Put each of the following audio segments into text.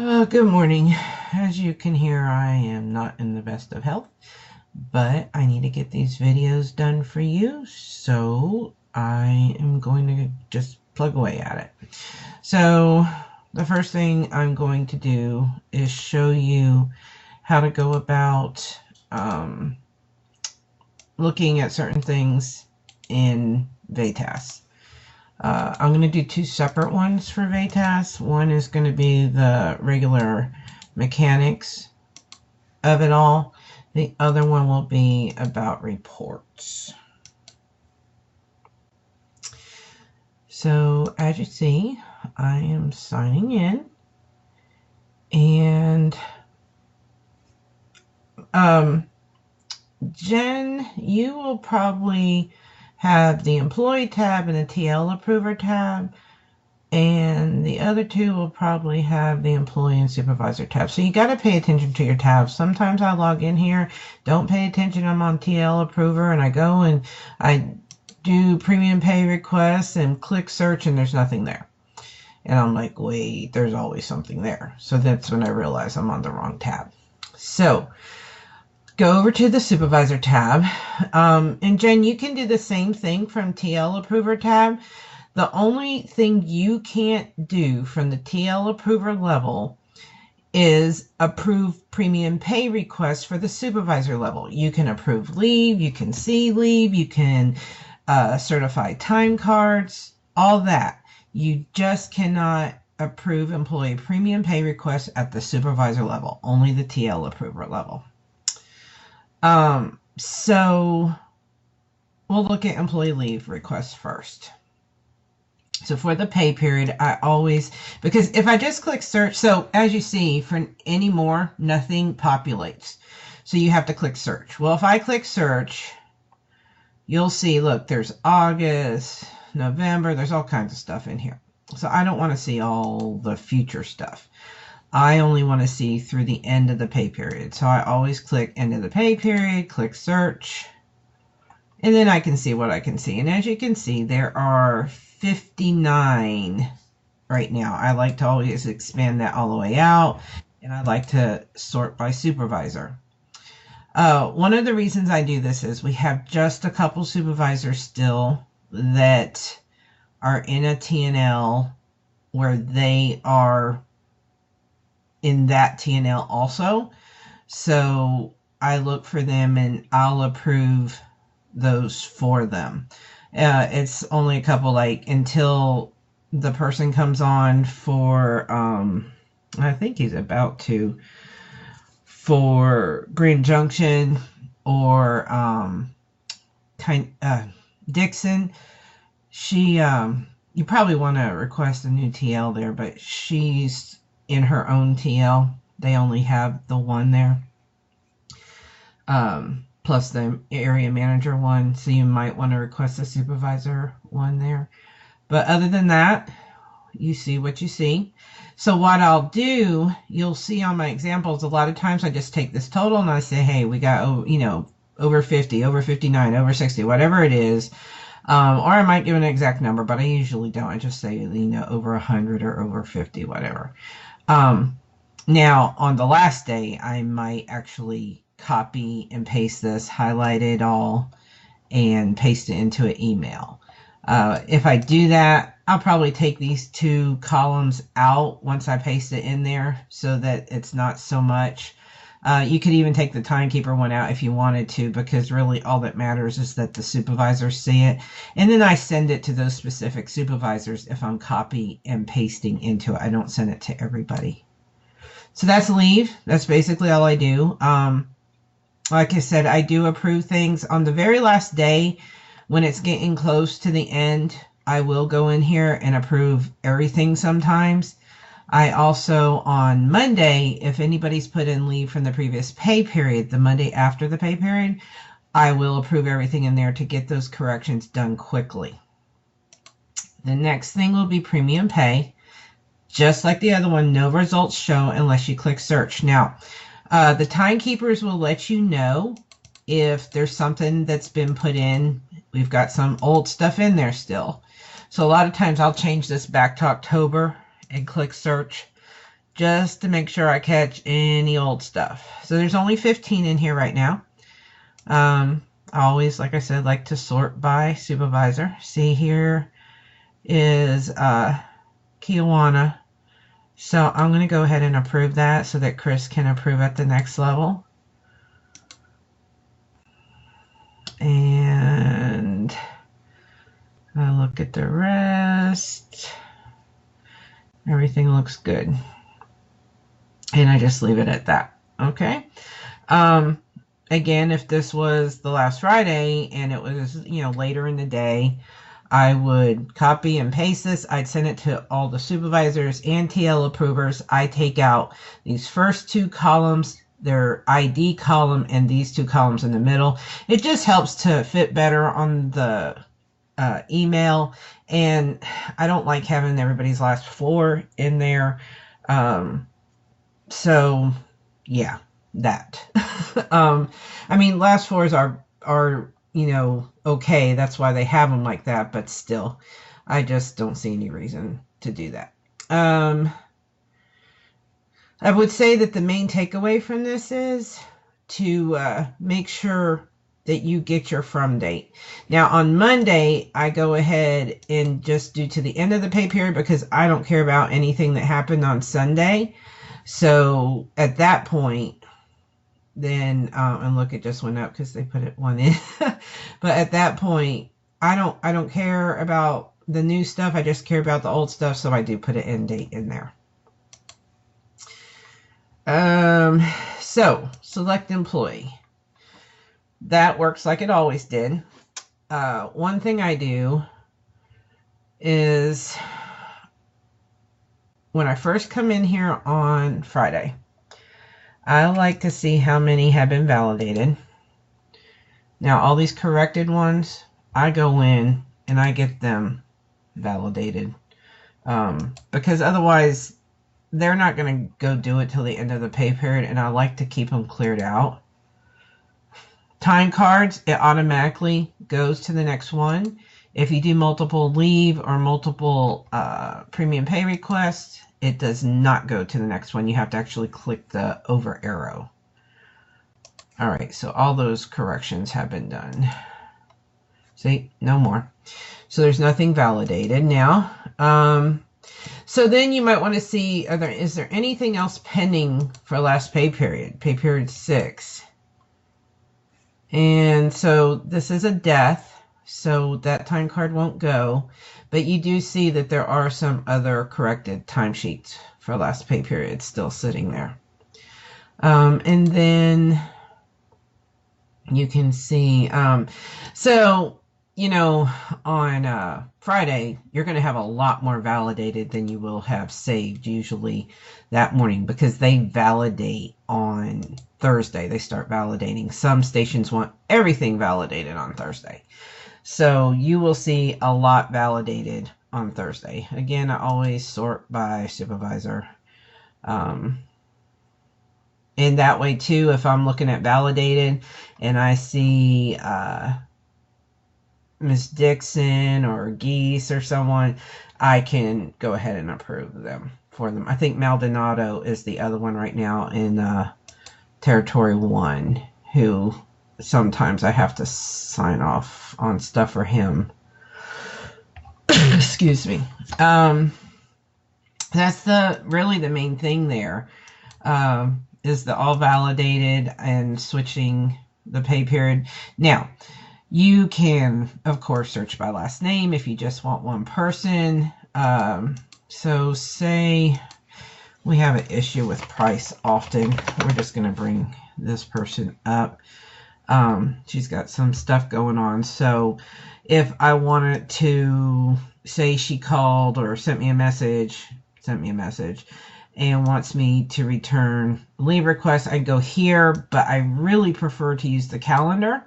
Good morning. As you can hear, I am not in the best of health, but I need to get these videos done for you, so I am going to just plug away at it. So, the first thing I'm going to do is show you how to go about looking at certain things in VATAS. I'm going to do two separate ones for VATAS. One is going to be the regular mechanics of it all. The other one will be about reports. So as you see, I am signing in, and Jen, you will probably have the employee tab and the TL approver tab, and the other two will probably have the employee and supervisor tab. So you got to pay attention to your tabs. Sometimes I log in here, don't pay attention, I'm on TL approver, and I go and I do premium pay requests and click search, and there's nothing there. And I'm like, wait, there's always something there. So that's when I realize I'm on the wrong tab. So go over to the supervisor tab. And Jen, you can do the same thing from TL approver tab. The only thing you can't do from the TL approver level is approve premium pay requests for the supervisor level. You can approve leave, you can see leave, you can certify time cards, all that. You just cannot approve employee premium pay requests at the supervisor level, only the TL approver level. So we'll look at employee leave requests first. So for the pay period, I always, because if I just click search, so as you see, for any more, nothing populates. So you have to click search. Well, if I click search, you'll see, look, there's August, November, there's all kinds of stuff in here. So I don't want to see all the future stuff. I only want to see through the end of the pay period. So I always click end of the pay period, click search, and then I can see what I can see. And as you can see, there are 59 right now. I like to always expand that all the way out, and I like to sort by supervisor. One of the reasons I do this is we have just a couple supervisors still that are in a TNL where they are in that TNL also. So I look for them and I'll approve those for them. It's only a couple, like until the person comes on for, I think he's about to, for Grand Junction or Dixon. She, you probably want to request a new TL there, but she's in her own TL. They only have the one there, plus the area manager one. So you might want to request a supervisor one there. But other than that, you see what you see. So what I'll do, you'll see on my examples, a lot of times I just take this total and I say, hey, we got, you know, over 50, over 59, over 60, whatever it is. Or I might give an exact number, but I usually don't. I just say, you know, over 100 or over 50, whatever. Now, on the last day, I might actually copy and paste this, highlight it all, and paste it into an email. If I do that, I'll probably take these two columns out once I paste it in there so that it's not so much. You could even take the timekeeper one out if you wanted to, because really all that matters is that the supervisors see it. And then I send it to those specific supervisors if I'm copy and pasting into it. I don't send it to everybody. So that's leave. That's basically all I do. Like I said, I do approve things on the very last day when it's getting close to the end. I will go in here and approve everything sometimes. I also, on Monday, if anybody's put in leave from the previous pay period, the Monday after the pay period, I will approve everything in there to get those corrections done quickly. The next thing will be premium pay. Just like the other one, no results show unless you click search. Now, the timekeepers will let you know if there's something that's been put in. We've got some old stuff in there still. So a lot of times I'll change this back to October and click search. just to make sure I catch any old stuff. So there's only 15 in here right now. I always, like I said, like to sort by supervisor. See, here is Kiwanis. So I'm going to go ahead and approve that so that Chris can approve at the next level. And I look at the rest. Everything looks good. And I just leave it at that. Okay. Again, if this was the last Friday and it was, later in the day, I would copy and paste this. I'd send it to all the supervisors and TL approvers. I take out these first two columns, their ID column, and these two columns in the middle. It just helps to fit better on the email. And I don't like having everybody's last four in there. So yeah, that. I mean, last fours are okay. That's why they have them like that. But still, I just don't see any reason to do that. I would say that the main takeaway from this is to make sure that you get your from date. Now, on Monday, I go ahead and just do to the end of the pay period because I don't care about anything that happened on Sunday. So at that point, then and look, it just went up because they put it one in. But at that point, I don't care about the new stuff. I just care about the old stuff. So I do put an end date in there. So select employee. That works like it always did. One thing I do is when I first come in here on Friday, I like to see how many have been validated. Now, all these corrected ones, I go in and I get them validated. Because otherwise, they're not going to go do it till the end of the pay period, and I like to keep them cleared out. Time cards, it automatically goes to the next one. If you do multiple leave or multiple premium pay requests, it does not go to the next one. You have to actually click the over arrow. All right, so all those corrections have been done. See, no more. So there's nothing validated now. So then you might want to see, is there anything else pending for last pay period? Pay period 6. And so this is a death, so that time card won't go. But you do see that there are some other corrected timesheets for last pay period still sitting there. And then you can see, so, on Friday, you're going to have a lot more validated than you will have saved usually that morning because they validate on Thursday. They start validating. Some stations want everything validated on Thursday. So you will see a lot validated on Thursday. Again, I always sort by supervisor. And that way too, if I'm looking at validated and I see Miss Dixon or Geese or someone, I can go ahead and approve them for them. I think Maldonado is the other one right now in Territory 1 who sometimes I have to sign off on stuff for him. Excuse me. That's really the main thing there, is the all validated and switching the pay period. Now, you can, of course, search by last name if you just want one person. So say we have an issue with price often. We're just going to bring this person up. She's got some stuff going on. So if I wanted to say she called or sent me a message and wants me to return leave request, I go here, but I really prefer to use the calendar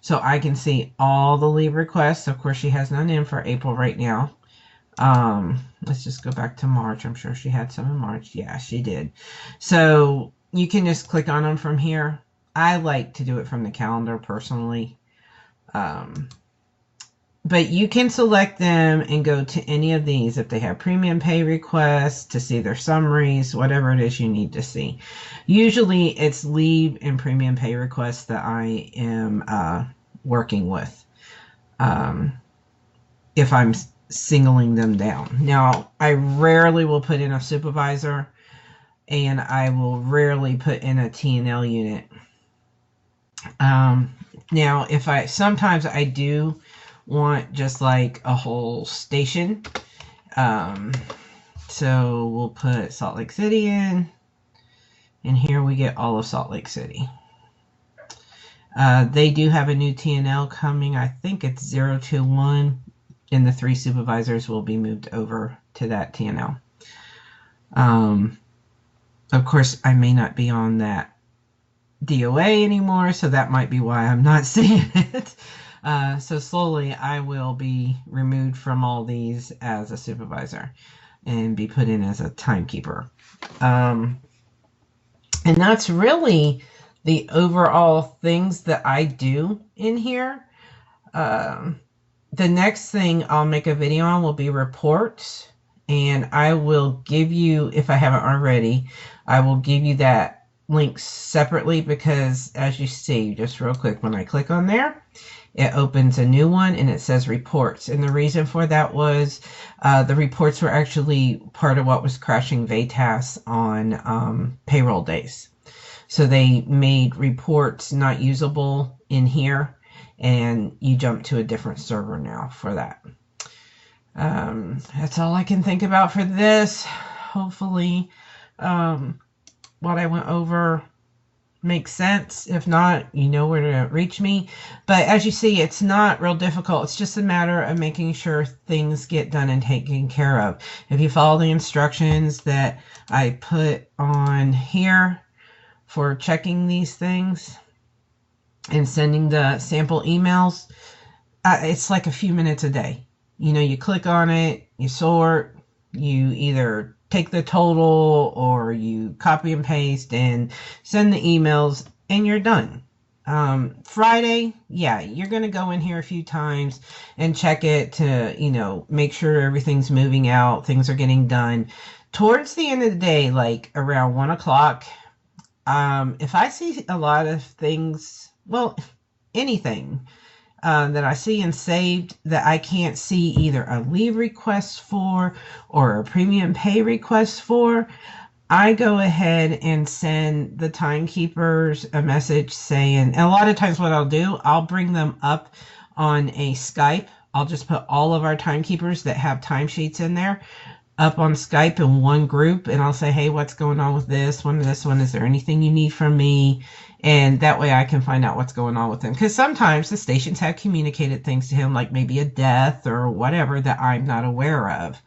so I can see all the leave requests. Of course, she has none in for April right now. Let's just go back to March. I'm sure she had some in March. Yeah, she did. So you can just click on them from here. I like to do it from the calendar personally. But you can select them and go to any of these if they have premium pay requests, to see their summaries, whatever it is you need to see. Usually it's leave and premium pay requests that I am working with, if I'm singling them down. Now, I rarely will put in a supervisor, and I will rarely put in a T&L unit. Now, sometimes I do want just like a whole station. So we'll put Salt Lake City in, and here we get all of Salt Lake City. They do have a new T&L coming. I think it's 021, and the 3 supervisors will be moved over to that T&L. Of course, I may not be on that DOA anymore, so that might be why I'm not seeing it. So slowly I will be removed from all these as a supervisor and be put in as a timekeeper. And that's really the overall things that I do in here. The next thing I'll make a video on will be reports. And I will give you, if I haven't already, I will give you that link separately, because as you see, just real quick, when I click on there, it opens a new one and it says reports. And the reason for that was the reports were actually part of what was crashing VATAS on payroll days. So they made reports not usable in here, and you jump to a different server now for that. That's all I can think about for this. Hopefully, what I went over makes sense. If not, you know where to reach me. But as you see, it's not real difficult. It's just a matter of making sure things get done and taken care of. If you follow the instructions that I put on here for checking these things and sending the sample emails, it's like a few minutes a day. You know, you click on it, you sort, you either take the total or you copy and paste and send the emails, and you're done. Friday, yeah, you're going to go in here a few times and check it to, you know, make sure everything's moving out, things are getting done. Towards the end of the day, like around 1 o'clock, if I see a lot of things, well, anything that I see and saved that I can't see either a leave request for or a premium pay request for, I go ahead and send the timekeepers a message saying, and a lot of times what I'll do, I'll bring them up on a Skype. I'll just put all of our timekeepers that have timesheets in there up on Skype in one group, and I'll say, hey, what's going on with this one? Is there anything you need from me? And that way I can find out what's going on with him. Because sometimes the stations have communicated things to him, like maybe a death or whatever that I'm not aware of.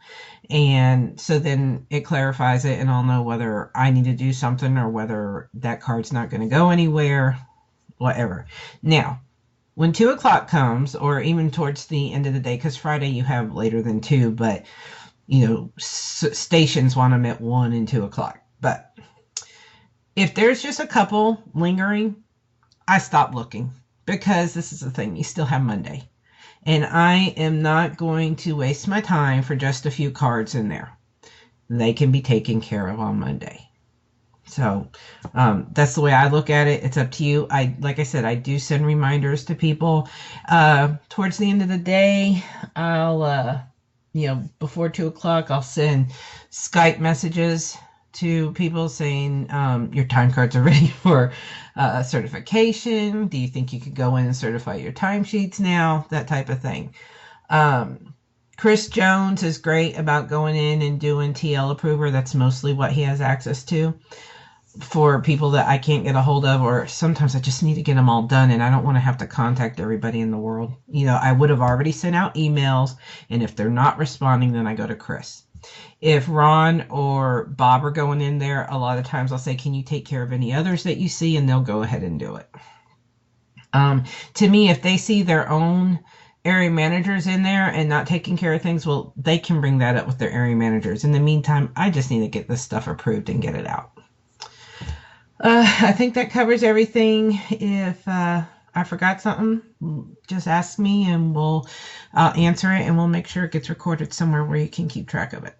And so then it clarifies it, and I'll know whether I need to do something or whether that card's not going to go anywhere, whatever. Now, when 2 o'clock comes, or even towards the end of the day, because Friday you have later than 2, but, you know, stations want them at 1 and 2 o'clock. But if there's just a couple lingering, I stop looking, because this is the thing, you still have Monday. And I am not going to waste my time for just a few cards in there. They can be taken care of on Monday. So that's the way I look at it. It's up to you. Like I said, I do send reminders to people. Towards the end of the day, I'll, you know, before 2 o'clock, I'll send Skype messages to people saying, your time cards are ready for certification. Do you think you could go in and certify your timesheets now? That type of thing. Chris Jones is great about going in and doing TL approver. That's mostly what he has access to for people that I can't get a hold of, or sometimes I just need to get them all done and I don't want to have to contact everybody in the world. You know, I would have already sent out emails, and if they're not responding, then I go to Chris. If Ron or Bob are going in there, a lot of times I'll say, can you take care of any others that you see? And they'll go ahead and do it. To me, if they see their own area managers in there and not taking care of things, well, they can bring that up with their area managers. In the meantime, I just need to get this stuff approved and get it out. I think that covers everything. If I I forgot something, just ask me and I'll answer it, and we'll make sure it gets recorded somewhere where you can keep track of it.